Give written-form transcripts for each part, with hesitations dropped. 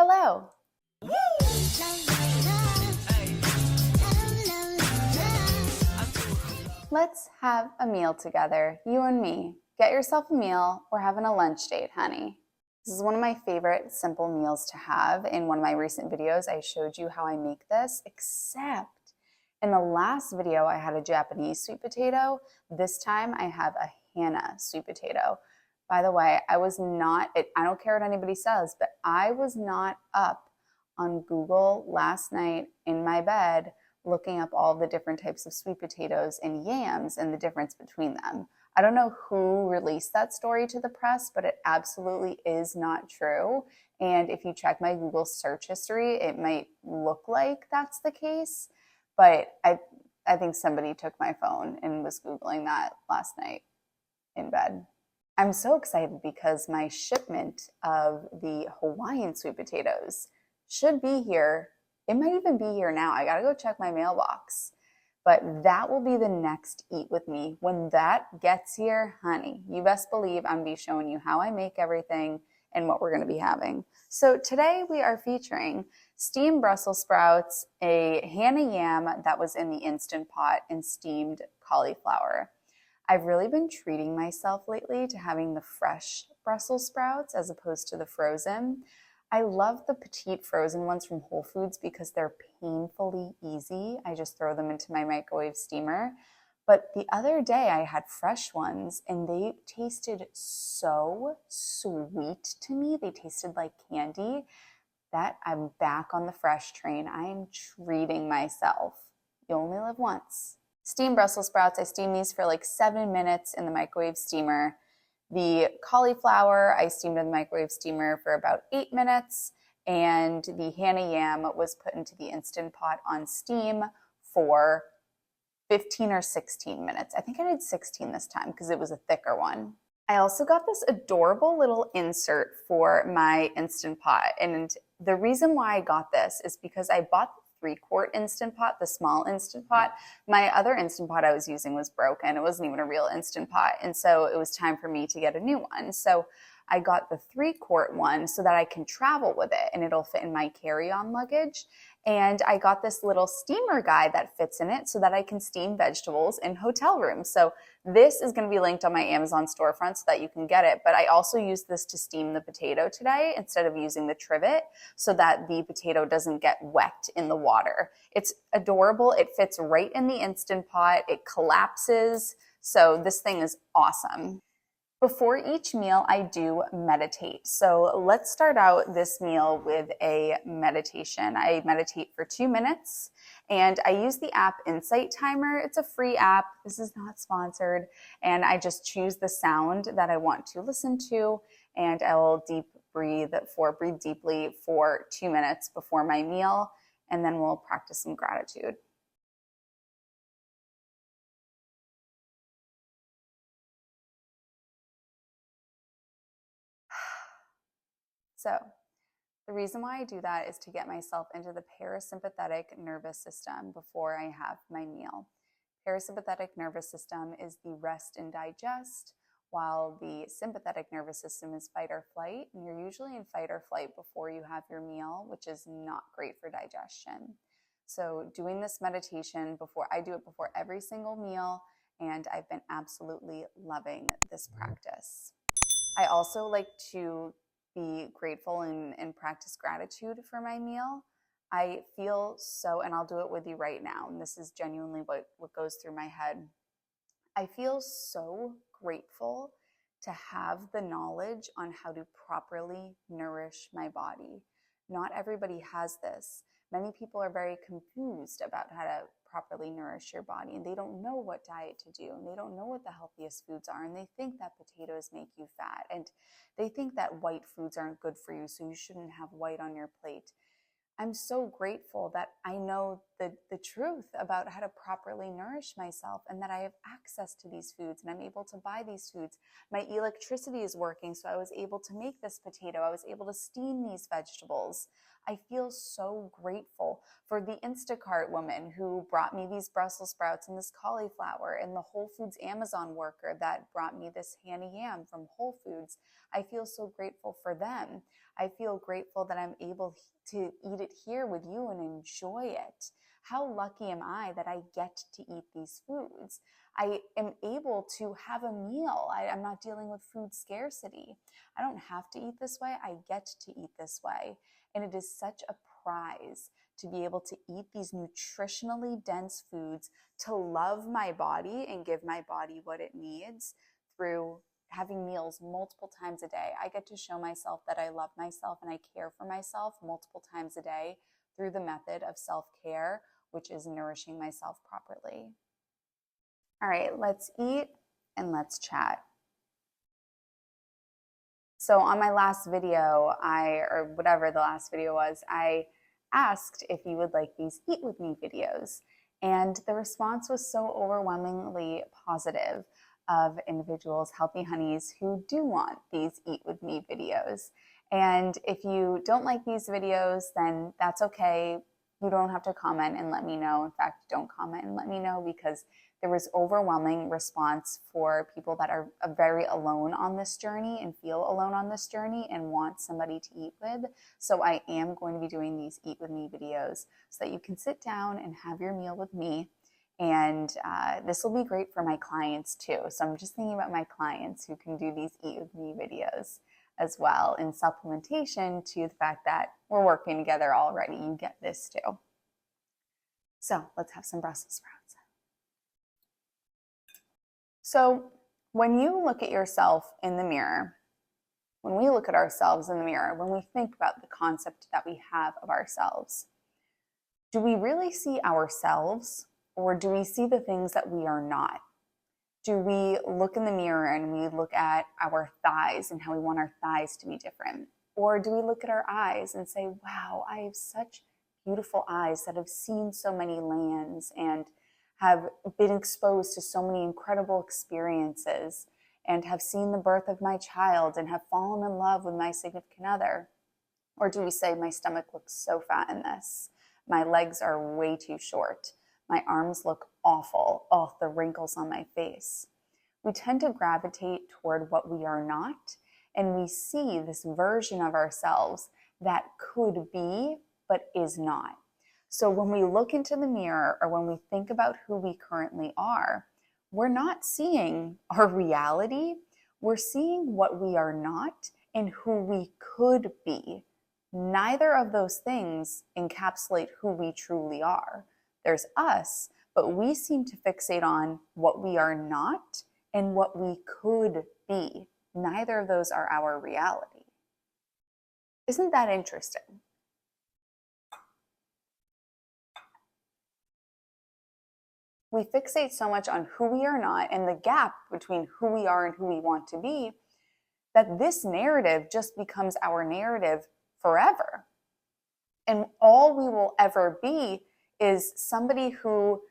Hello. Let's have a meal together, you and me. Get yourself a meal. We're having a lunch date, honey. This is one of my favorite simple meals to have. In one of my recent videos, I showed you how I make this, except in the last video, I had a Japanese sweet potato. This time I have a Hana sweet potato. By the way, I don't care what anybody says, but I was not up on Google last night in my bed looking up all the different types of sweet potatoes and yams and the difference between them. I don't know who released that story to the press, but it absolutely is not true. And if you check my Google search history, it might look like that's the case. But I think somebody took my phone and was Googling that last night in bed. I'm so excited because my shipment of the Hawaiian sweet potatoes should be here. It might even be here now. I gotta go check my mailbox. But that will be the next Eat With Me. When that gets here, honey, you best believe I'm gonna be showing you how I make everything and what we're gonna be having. So today we are featuring steamed Brussels sprouts, a Hana yam that was in the Instant Pot, and steamed cauliflower. I've really been treating myself lately to having the fresh Brussels sprouts as opposed to the frozen. I love the petite frozen ones from Whole Foods because they're painfully easy. I just throw them into my microwave steamer. But the other day I had fresh ones and they tasted so sweet to me. They tasted like candy that I'm back on the fresh train. I am treating myself. You only live once. Steamed Brussels sprouts, I steam these for like 7 minutes in the microwave steamer. The cauliflower, I steamed in the microwave steamer for about 8 minutes. And the Hana yam was put into the Instant Pot on steam for 15 or 16 minutes. I think I did 16 this time because it was a thicker one. I also got this adorable little insert for my Instant Pot. And the reason why I got this is because I bought the 3-quart Instant Pot, the small Instant Pot. My other Instant Pot I was using was broken. It wasn't even a real Instant Pot. And so it was time for me to get a new one. So I got the 3-quart one so that I can travel with it and it'll fit in my carry-on luggage. And I got this little steamer guide that fits in it so that I can steam vegetables in hotel rooms. So this is going to be linked on my Amazon storefront so that you can get it. But I also used this to steam the potato today instead of using the trivet so that the potato doesn't get wet in the water. It's adorable. It fits right in the Instant Pot. It collapses. So this thing is awesome. Before each meal, I do meditate. So let's start out this meal with a meditation. I meditate for 2 minutes and I use the app Insight Timer. It's a free app. This is not sponsored. And I just choose the sound that I want to listen to and I will breathe deeply for 2 minutes before my meal. And then we'll practice some gratitude. So the reason why I do that is to get myself into the parasympathetic nervous system before I have my meal. Parasympathetic nervous system is the rest and digest, while the sympathetic nervous system is fight or flight. And you're usually in fight or flight before you have your meal, which is not great for digestion. So doing this meditation I do it before every single meal, and I've been absolutely loving this practice. I also like to be grateful and practice gratitude for my meal. I feel so, and I'll do it with you right now, and this is genuinely what goes through my head. I feel so grateful to have the knowledge on how to properly nourish my body. Not everybody has this. Many people are very confused about how to properly nourish your body, and they don't know what diet to do, and they don't know what the healthiest foods are, and they think that potatoes make you fat, and they think that white foods aren't good for you, so you shouldn't have white on your plate. I'm so grateful that I know the truth about how to properly nourish myself and that I have access to these foods and I'm able to buy these foods. My electricity is working, so I was able to make this potato. I was able to steam these vegetables. I feel so grateful for the Instacart woman who brought me these Brussels sprouts and this cauliflower, and the Whole Foods Amazon worker that brought me this Hanny Yam from Whole Foods. I feel so grateful for them. I feel grateful that I'm able to eat it here with you and enjoy it. How lucky am I that I get to eat these foods? I am able to have a meal. I'm not dealing with food scarcity. I don't have to eat this way. I get to eat this way. And it is such a prize to be able to eat these nutritionally dense foods, to love my body and give my body what it needs through having meals multiple times a day. I get to show myself that I love myself and I care for myself multiple times a day through the method of self-care, which is nourishing myself properly. All right, let's eat and let's chat. So on my last video, or whatever the last video was, I asked if you would like these Eat With Me videos. And the response was so overwhelmingly positive of individuals, Healthy Hunnies, who do want these Eat With Me videos. And if you don't like these videos, then that's okay. You don't have to comment and let me know. In fact, don't comment and let me know, because there was overwhelming response for people that are very alone on this journey and feel alone on this journey and want somebody to eat with. So I am going to be doing these Eat With Me videos so that you can sit down and have your meal with me. And this will be great for my clients too. So I'm just thinking about my clients who can do these Eat With Me videos as well, in supplementation to the fact that we're working together already. You get this too. So let's have some Brussels sprouts. So when you look at yourself in the mirror, when we look at ourselves in the mirror, when we think about the concept that we have of ourselves, do we really see ourselves, or do we see the things that we are not? Do we look in the mirror and we look at our thighs and how we want our thighs to be different? Or do we look at our eyes and say, wow, I have such beautiful eyes that have seen so many lands and have been exposed to so many incredible experiences and have seen the birth of my child and have fallen in love with my significant other? Or do we say, my stomach looks so fat in this? My legs are way too short. My arms look awful. Oh, the wrinkles on my face. We tend to gravitate toward what we are not, and we see this version of ourselves that could be, but is not. So when we look into the mirror, or when we think about who we currently are, we're not seeing our reality. We're seeing what we are not and who we could be. Neither of those things encapsulate who we truly are. There's us, but we seem to fixate on what we are not and what we could be. Neither of those are our reality. Isn't that interesting? We fixate so much on who we are not and the gap between who we are and who we want to be, that this narrative just becomes our narrative forever. And all we will ever be is somebody who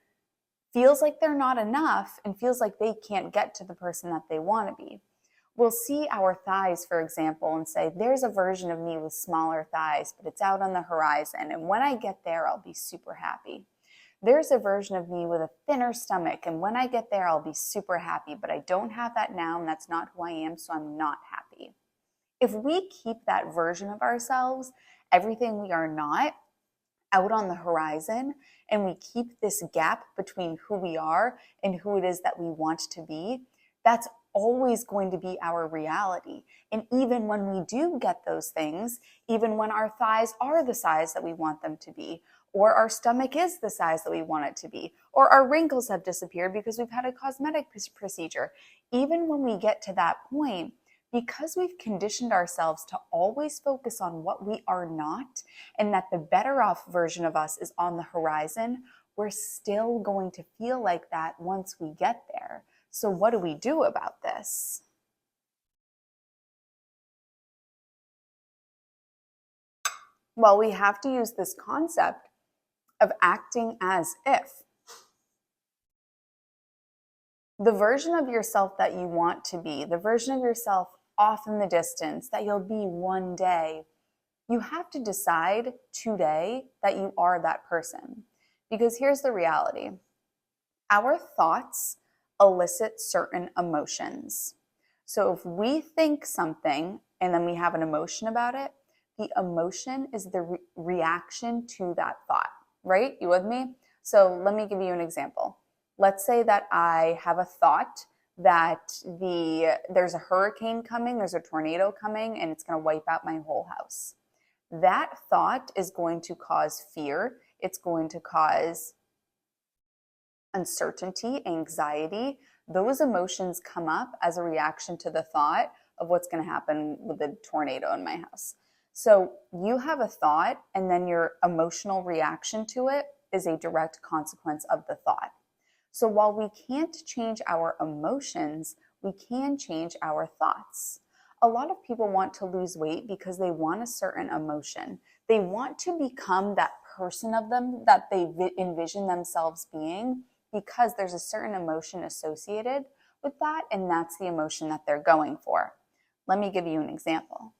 feels like they're not enough and feels like they can't get to the person that they want to be. We'll see our thighs, for example, and say, there's a version of me with smaller thighs, but it's out on the horizon. And when I get there, I'll be super happy. There's a version of me with a thinner stomach, and when I get there, I'll be super happy, but I don't have that now, and that's not who I am, so I'm not happy. If we keep that version of ourselves, everything we are not, out on the horizon, and we keep this gap between who we are and who it is that we want to be, that's always going to be our reality. And even when we do get those things, even when our thighs are the size that we want them to be, or our stomach is the size that we want it to be, or our wrinkles have disappeared because we've had a cosmetic procedure, even when we get to that point, because we've conditioned ourselves to always focus on what we are not, and that the better off version of us is on the horizon, we're still going to feel like that once we get there. So what do we do about this? Well, we have to use this concept of acting as if. The version of yourself that you want to be, the version of yourself off in the distance that you'll be one day, You have to decide today that you are that person. Because here's the reality. Our thoughts elicit certain emotions. So if we think something and then we have an emotion about it, the emotion is the reaction to that thought, right? You with me? So let me give you an example. Let's say that I have a thought that there's a hurricane coming, there's a tornado coming, and it's going to wipe out my whole house. That thought is going to cause fear. It's going to cause uncertainty, anxiety. Those emotions come up as a reaction to the thought of what's going to happen with the tornado in my house. So you have a thought, and then your emotional reaction to it is a direct consequence of the thought. So while we can't change our emotions, we can change our thoughts. A lot of people want to lose weight because they want a certain emotion. They want to become that person of them that they envision themselves being, because there's a certain emotion associated with that, and that's the emotion that they're going for. Let me give you an example.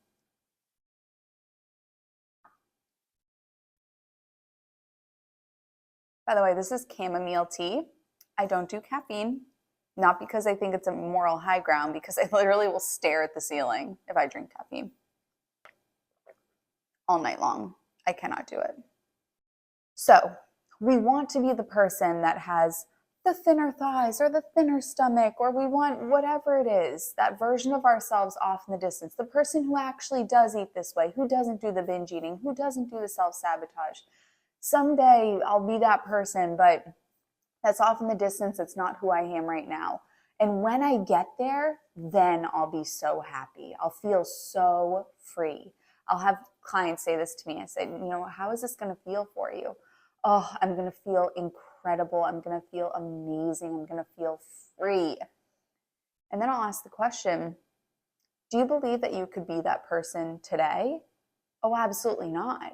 By the way, this is chamomile tea. I don't do caffeine, not because I think it's a moral high ground, because I literally will stare at the ceiling if I drink caffeine all night long. I cannot do it. So we want to be the person that has the thinner thighs or the thinner stomach, or we want whatever it is, that version of ourselves off in the distance, the person who actually does eat this way, who doesn't do the binge eating, who doesn't do the self-sabotage. Someday I'll be that person, but that's off in the distance. It's not who I am right now. And when I get there, then I'll be so happy. I'll feel so free. I'll have clients say this to me. I say, how is this going to feel for you? Oh, I'm going to feel incredible. I'm going to feel amazing. I'm going to feel free. And then I'll ask the question, do you believe that you could be that person today? Oh, absolutely not.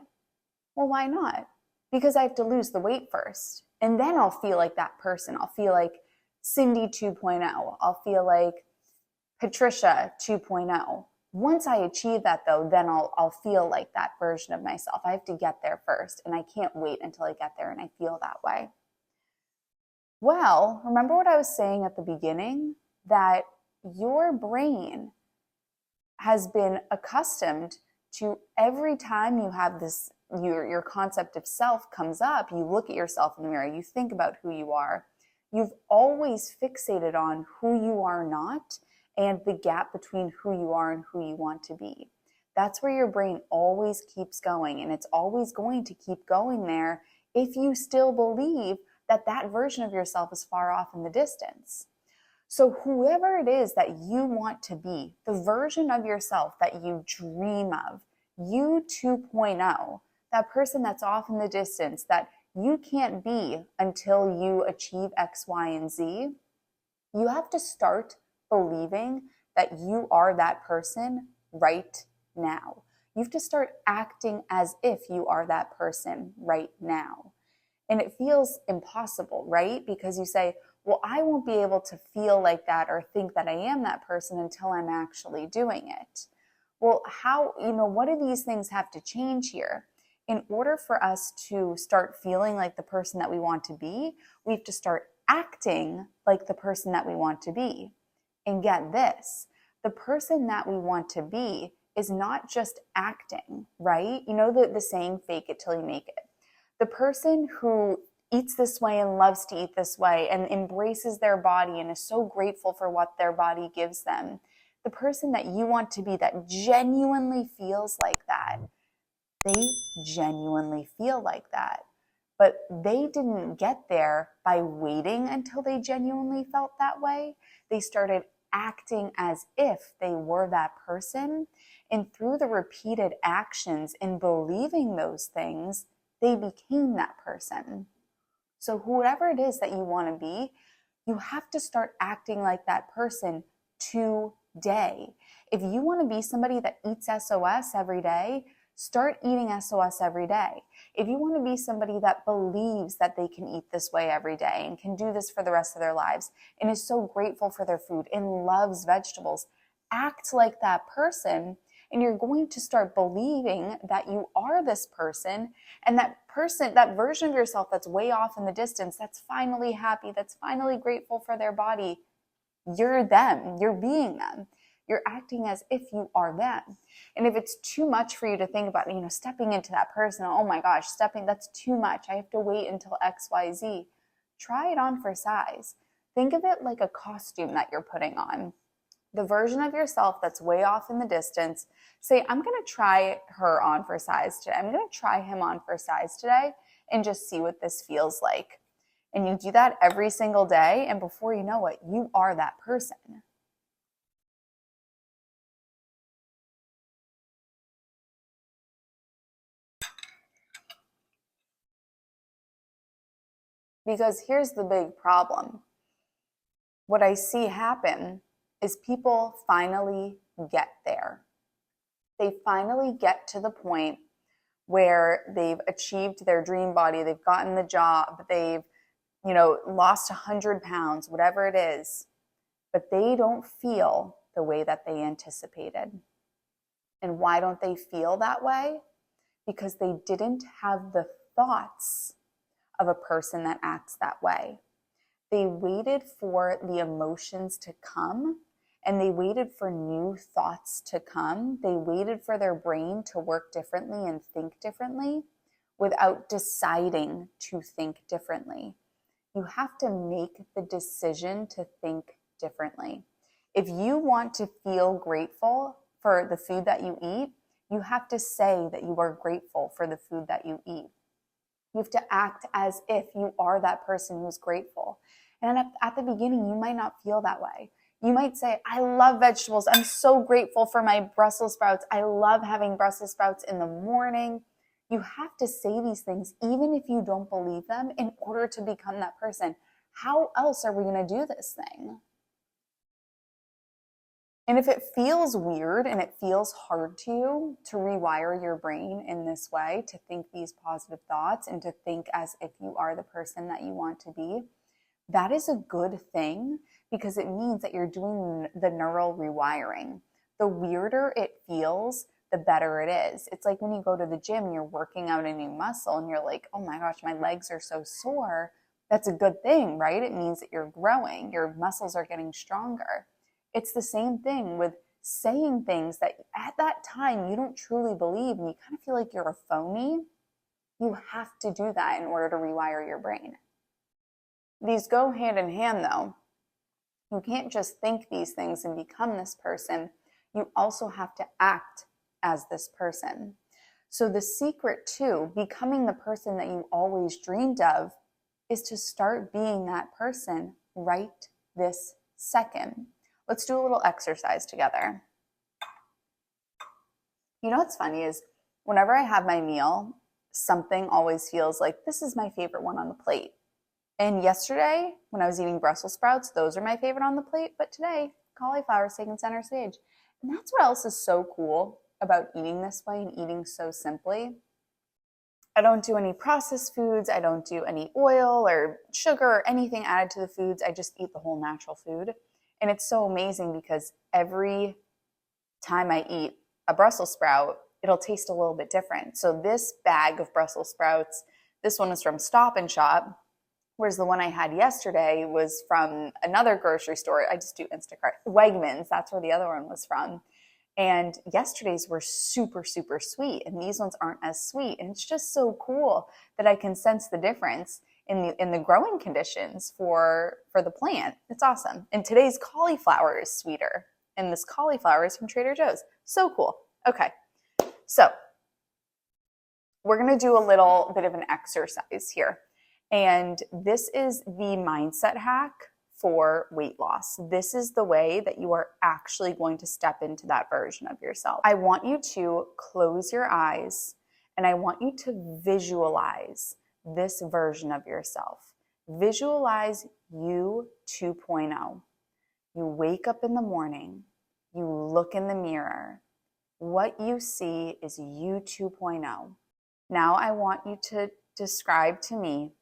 Well, why not? Because I have to lose the weight first. And then I'll feel like that person. I'll feel like Cindy 2.0. I'll feel like Patricia 2.0. Once I achieve that, though, then I'll feel like that version of myself. I have to get there first, and I can't wait until I get there and I feel that way. Well, remember what I was saying at the beginning? That your brain has been accustomed to, every time you have this, your concept of self comes up, you look at yourself in the mirror, you think about who you are, you've always fixated on who you are not and the gap between who you are and who you want to be. That's where your brain always keeps going, and it's always going to keep going there if you still believe that that version of yourself is far off in the distance. So whoever it is that you want to be, the version of yourself that you dream of, you 2.0, that person that's off in the distance that you can't be until you achieve X, Y, and Z, you have to start believing that you are that person right now. You have to start acting as if you are that person right now. And it feels impossible, right? Because you say, well, I won't be able to feel like that or think that I am that person until I'm actually doing it. Well, what do these things have to change here? In order for us to start feeling like the person that we want to be, we have to start acting like the person that we want to be. And get this, the person that we want to be is not just acting, right? You know the saying, fake it till you make it. The person who eats this way and loves to eat this way and embraces their body and is so grateful for what their body gives them, the person that you want to be that genuinely feels like that, they genuinely feel like that. But they didn't get there by waiting until they genuinely felt that way. They started acting as if they were that person. And through the repeated actions and believing those things, they became that person. So whoever it is that you want to be, you have to start acting like that person today. If you want to be somebody that eats SOS every day, start eating SOS every day. If you want to be somebody that believes that they can eat this way every day and can do this for the rest of their lives and is so grateful for their food and loves vegetables, act like that person And you're going to start believing that you are this person, and that person, that version of yourself that's way off in the distance, that's finally happy, that's finally grateful for their body. You're them. You're being them. You're acting as if you are them. And if it's too much for you to think about, stepping into that person, oh my gosh, that's too much. I have to wait until XYZ. Try it on for size. Think of it like a costume that you're putting on. The version of yourself that's way off in the distance, say, I'm going to try her on for size today. I'm going to try him on for size today and just see what this feels like. And you do that every single day, and before you know it, you are that person. Because here's the big problem. What I see happen is people finally get there. They finally get to the point where they've achieved their dream body, they've gotten the job, they've lost 100 pounds, whatever it is, but they don't feel the way that they anticipated. And why don't they feel that way? Because they didn't have the thoughts of a person that acts that way. They waited for the emotions to come, and they waited for new thoughts to come. They waited for their brain to work differently and think differently without deciding to think differently. You have to make the decision to think differently. If you want to feel grateful for the food that you eat, you have to say that you are grateful for the food that you eat. You have to act as if you are that person who's grateful. And at the beginning, you might not feel that way. You might say, I love vegetables. I'm so grateful for my Brussels sprouts. I love having Brussels sprouts in the morning. You have to say these things, even if you don't believe them, in order to become that person. How else are we going to do this thing? And if it feels weird and it feels hard to you to rewire your brain in this way, to think these positive thoughts and to think as if you are the person that you want to be, that is a good thing, because it means that you're doing the neural rewiring. The weirder it feels, the better it is. It's like when you go to the gym and you're working out a new muscle and you're like, oh my gosh, my legs are so sore. That's a good thing, right? It means that you're growing. Your muscles are getting stronger. It's the same thing with saying things that at that time you don't truly believe and you kind of feel like you're a phony. You have to do that in order to rewire your brain. These go hand in hand though. You can't just think these things and become this person. You also have to act as this person. So the secret to becoming the person that you always dreamed of is to start being that person right this second. Let's do a little exercise together. You know what's funny is whenever I have my meal, something always feels like this is my favorite one on the plate. And yesterday, when I was eating Brussels sprouts, those are my favorite on the plate. But today, cauliflower is taking center stage. And that's what else is so cool about eating this way and eating so simply. I don't do any processed foods. I don't do any oil or sugar or anything added to the foods. I just eat the whole natural food. And it's so amazing because every time I eat a Brussels sprout, it'll taste a little bit different. So this bag of Brussels sprouts, this one is from Stop and Shop, whereas the one I had yesterday was from another grocery store. I just do Instacart. Wegmans, that's where the other one was from. And yesterday's were super, super sweet, and these ones aren't as sweet. And it's just so cool that I can sense the difference in the growing conditions for the plant. It's awesome. And today's cauliflower is sweeter, and this cauliflower is from Trader Joe's. So cool. Okay, so we're going to do a little bit of an exercise here. And this is the mindset hack for weight loss. This is the way that you are actually going to step into that version of yourself. I want you to close your eyes and I want you to visualize this version of yourself. Visualize you 2.0. You wake up in the morning, you look in the mirror. What you see is you 2.0. Now I want you to describe to me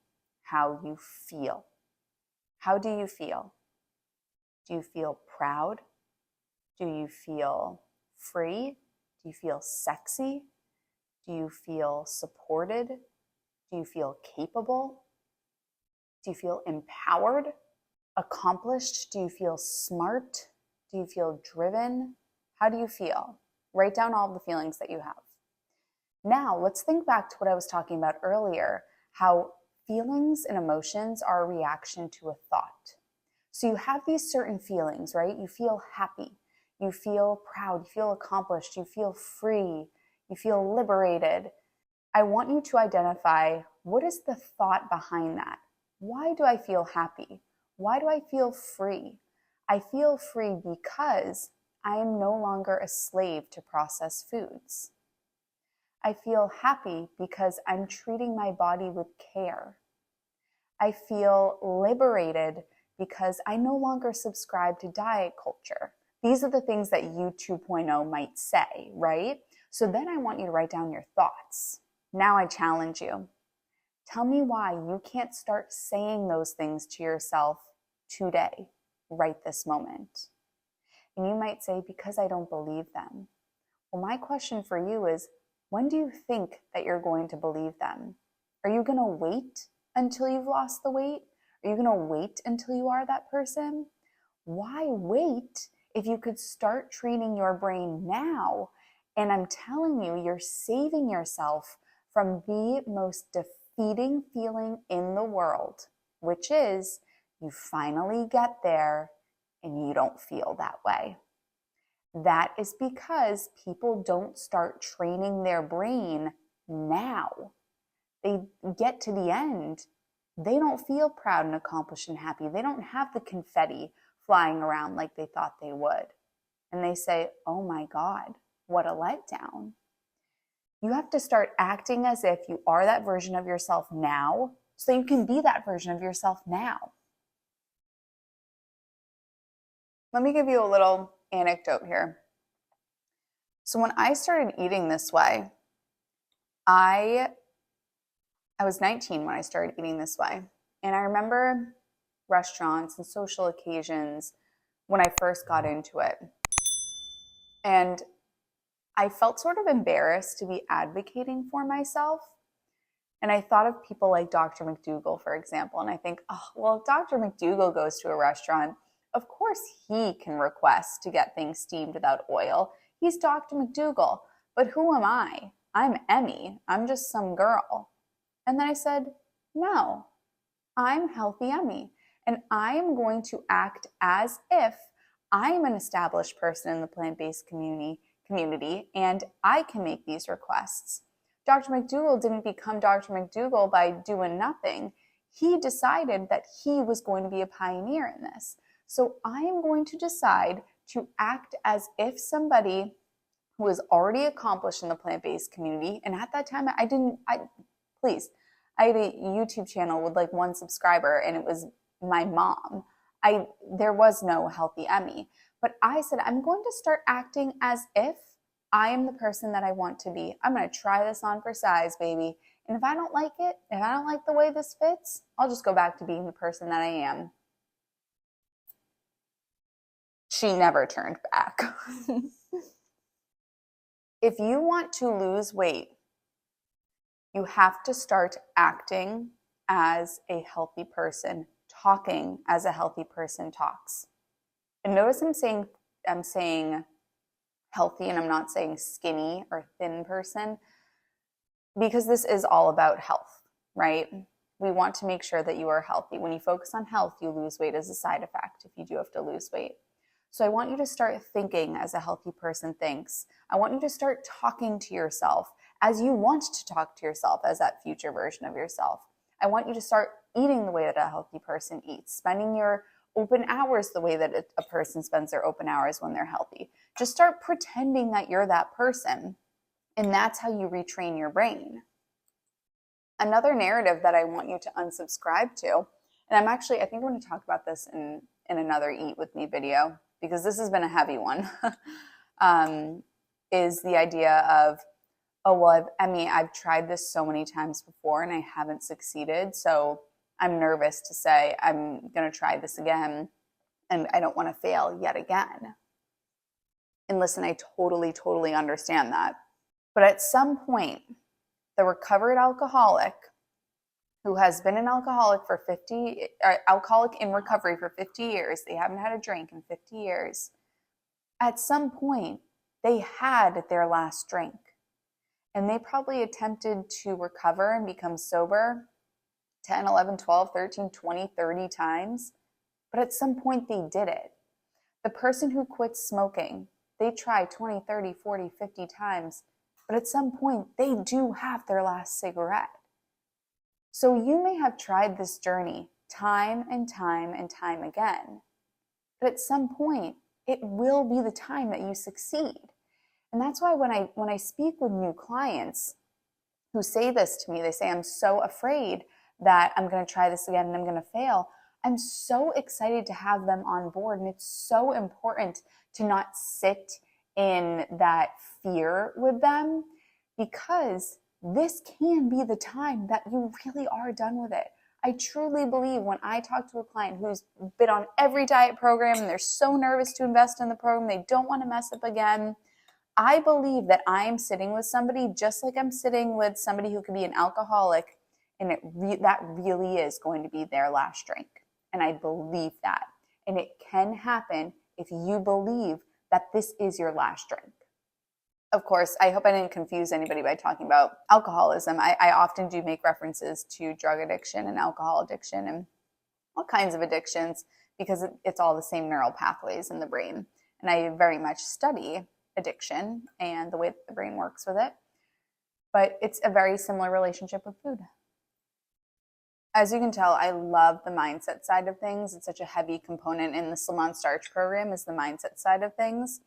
how you feel. How do you feel? Do you feel proud? Do you feel free? Do you feel sexy? Do you feel supported? Do you feel capable? Do you feel empowered? Accomplished? Do you feel smart? Do you feel driven? How do you feel? Write down all the feelings that you have. Now, let's think back to what I was talking about earlier, how feelings and emotions are a reaction to a thought. So you have these certain feelings, right? You feel happy, you feel proud, you feel accomplished, you feel free, you feel liberated. I want you to identify, what is the thought behind that? Why do I feel happy? Why do I feel free? I feel free because I am no longer a slave to processed foods. I feel happy because I'm treating my body with care. I feel liberated because I no longer subscribe to diet culture. These are the things that you 2.0 might say, right? So then I want you to write down your thoughts. Now I challenge you. Tell me why you can't start saying those things to yourself today, right this moment. And you might say, because I don't believe them. Well, my question for you is, when do you think that you're going to believe them? Are you going to wait until you've lost the weight? Are you going to wait until you are that person? Why wait if you could start training your brain now? And I'm telling you, you're saving yourself from the most defeating feeling in the world, which is you finally get there and you don't feel that way. That is because people don't start training their brain now. They get to the end, they don't feel proud and accomplished and happy. They don't have the confetti flying around like they thought they would. And they say, oh my God, what a letdown. You have to start acting as if you are that version of yourself now, so you can be that version of yourself now. Let me give you a little anecdote here. So when I started eating this way, I was 19 when I started eating this way. And I remember restaurants and social occasions when I first got into it. And I felt sort of embarrassed to be advocating for myself. And I thought of people like Dr. McDougall, for example. And I think, oh, well, if Dr. McDougall goes to a restaurant, of course he can request to get things steamed without oil. He's Dr. McDougall. But who am I? I'm Emmie. I'm just some girl. And then I said, no, I'm Healthy Emmie. And I am going to act as if I'm an established person in the plant-based community and I can make these requests. Dr. McDougall didn't become Dr. McDougall by doing nothing. He decided that he was going to be a pioneer in this. So I am going to decide to act as if somebody who was already accomplished in the plant-based community, and at that time I had a YouTube channel with like 1 subscriber and it was my mom. There was no Healthy Emmie. But I said, I'm going to start acting as if I am the person that I want to be. I'm going to try this on for size, baby. And if I don't like it, if I don't like the way this fits, I'll just go back to being the person that I am. She never turned back. If you want to lose weight, you have to start acting as a healthy person, talking as a healthy person talks. And notice I'm saying healthy and I'm not saying skinny or thin person, because this is all about health, right? We want to make sure that you are healthy. When you focus on health, you lose weight as a side effect if you do have to lose weight. So I want you to start thinking as a healthy person thinks. I want you to start talking to yourself as you want to talk to yourself as that future version of yourself. I want you to start eating the way that a healthy person eats, spending your open hours the way that a person spends their open hours when they're healthy. Just start pretending that you're that person, and that's how you retrain your brain. Another narrative that I want you to unsubscribe to, and I think I'm going to talk about this in another Eat With Me video, because this has been a heavy one, is the idea of, oh, well, I've tried this so many times before and I haven't succeeded, so I'm nervous to say I'm going to try this again and I don't want to fail yet again. And listen, I totally understand that. But at some point, the recovered alcoholic who has been an alcoholic for alcoholic in recovery for 50 years, they haven't had a drink in 50 years, at some point, they had their last drink. And they probably attempted to recover and become sober 10, 11, 12, 13, 20, 30 times. But at some point, they did it. The person who quits smoking, they try 20, 30, 40, 50 times. But at some point, they do have their last cigarette. So you may have tried this journey time and time and time again. But at some point, it will be the time that you succeed. And that's why when I speak with new clients who say this to me, they say, I'm so afraid that I'm going to try this again and I'm going to fail. I'm so excited to have them on board. And it's so important to not sit in that fear with them, because this can be the time that you really are done with it. I truly believe when I talk to a client who's been on every diet program and they're so nervous to invest in the program, they don't want to mess up again. I believe that I'm sitting with somebody just like I'm sitting with somebody who could be an alcoholic, and that really is going to be their last drink. And I believe that. And it can happen if you believe that this is your last drink. Of course, I hope I didn't confuse anybody by talking about alcoholism. I often do make references to drug addiction and alcohol addiction and all kinds of addictions, because it's all the same neural pathways in the brain. And I very much study addiction and the way that the brain works with it. But it's a very similar relationship with food. As you can tell, I love the mindset side of things. It's such a heavy component in the Slim on Starch program, is the mindset side of things.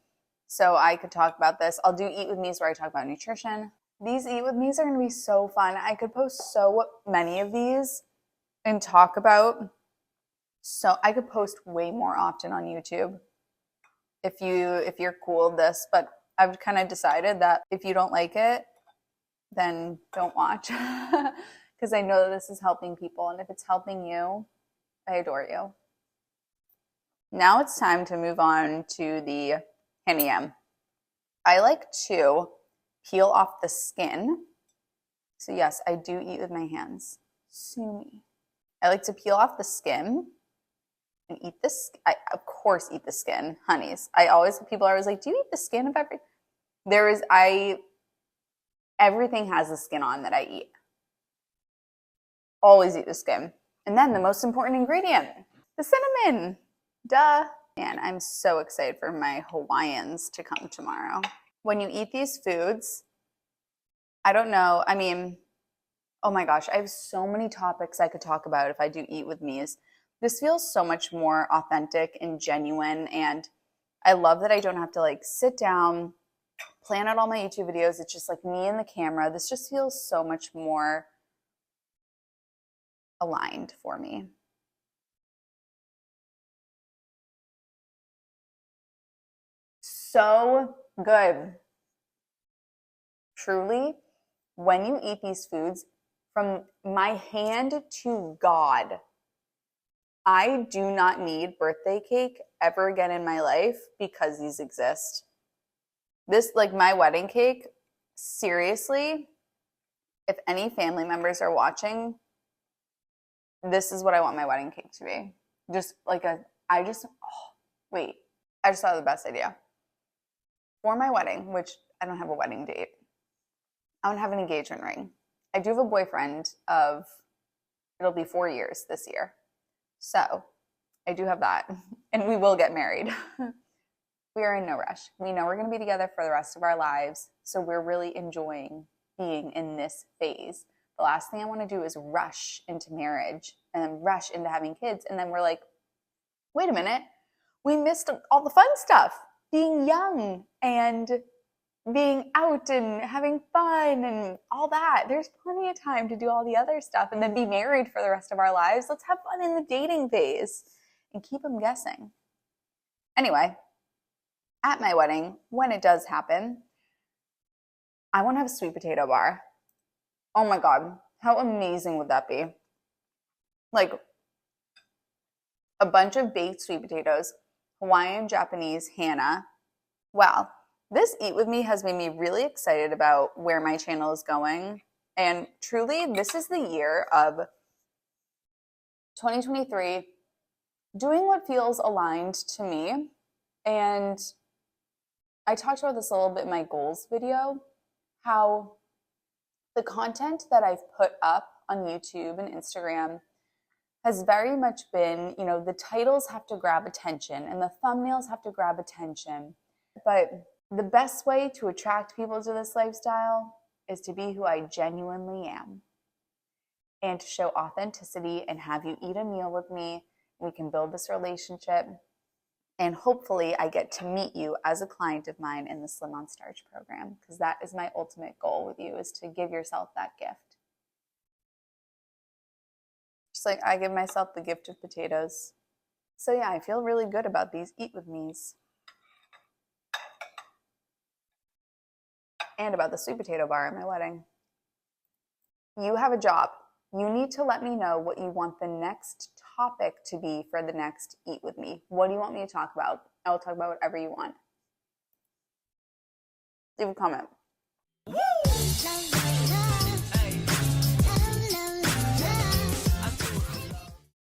So I could talk about this. I'll do Eat With Me's where I talk about nutrition. These Eat With Me's are going to be so fun. I could post so many of these and talk about. So I could post way more often on YouTube if you're cool with this. But I've kind of decided that if you don't like it, then don't watch, because I know that this is helping people. And if it's helping you, I adore you. Now it's time to move on to the Honey. I like to peel off the skin. So yes, I do eat with my hands. Sue me. I like to peel off the skin and eat this. I of course eat the skin, honeys. People are always like, do you eat the skin of everything? Everything has the skin on that I eat. Always eat the skin. And then the most important ingredient, the cinnamon. Duh. And I'm so excited for my Hawaiians to come tomorrow. When you eat these foods, I don't know. I mean, oh my gosh, I have so many topics I could talk about if I do Eat With Me's. This feels so much more authentic and genuine. And I love that I don't have to like sit down, plan out all my YouTube videos. It's just like me and the camera. This just feels so much more aligned for me. So good. Truly, when you eat these foods, from my hand to God, I do not need birthday cake ever again in my life because these exist. This, like my wedding cake, seriously, if any family members are watching, this is what I want my wedding cake to be. Just like I just thought of the best idea. For my wedding, which I don't have a wedding date, I don't have an engagement ring. I do have a boyfriend it'll be 4 years this year. So I do have that, and we will get married. We are in no rush. We know we're going to be together for the rest of our lives, so we're really enjoying being in this phase. The last thing I want to do is rush into marriage and then rush into having kids, and then we're like, wait a minute, we missed all the fun stuff. Being young and being out and having fun and all that. There's plenty of time to do all the other stuff and then be married for the rest of our lives. Let's have fun in the dating phase and keep them guessing. Anyway, at my wedding, when it does happen, I want to have a sweet potato bar. Oh my God, how amazing would that be? Like a bunch of baked sweet potatoes, Hawaiian, Japanese, Hana, Wow, this Eat With Me has made me really excited about where my channel is going. And truly, this is the year of 2023, doing what feels aligned to me. And I talked about this a little bit in my goals video, how the content that I've put up on YouTube and Instagram has very much been, the titles have to grab attention and the thumbnails have to grab attention. But the best way to attract people to this lifestyle is to be who I genuinely am and to show authenticity and have you eat a meal with me. We can build this relationship. And hopefully I get to meet you as a client of mine in the Slim on Starch program, because that is my ultimate goal with you, is to give yourself that gift. Just like I give myself the gift of potatoes. So yeah, I feel really good about these Eat With Me's. And about the sweet potato bar at my wedding. You have a job. You need to let me know what you want the next topic to be for the next Eat With Me. What do you want me to talk about? I will talk about whatever you want. Leave a comment.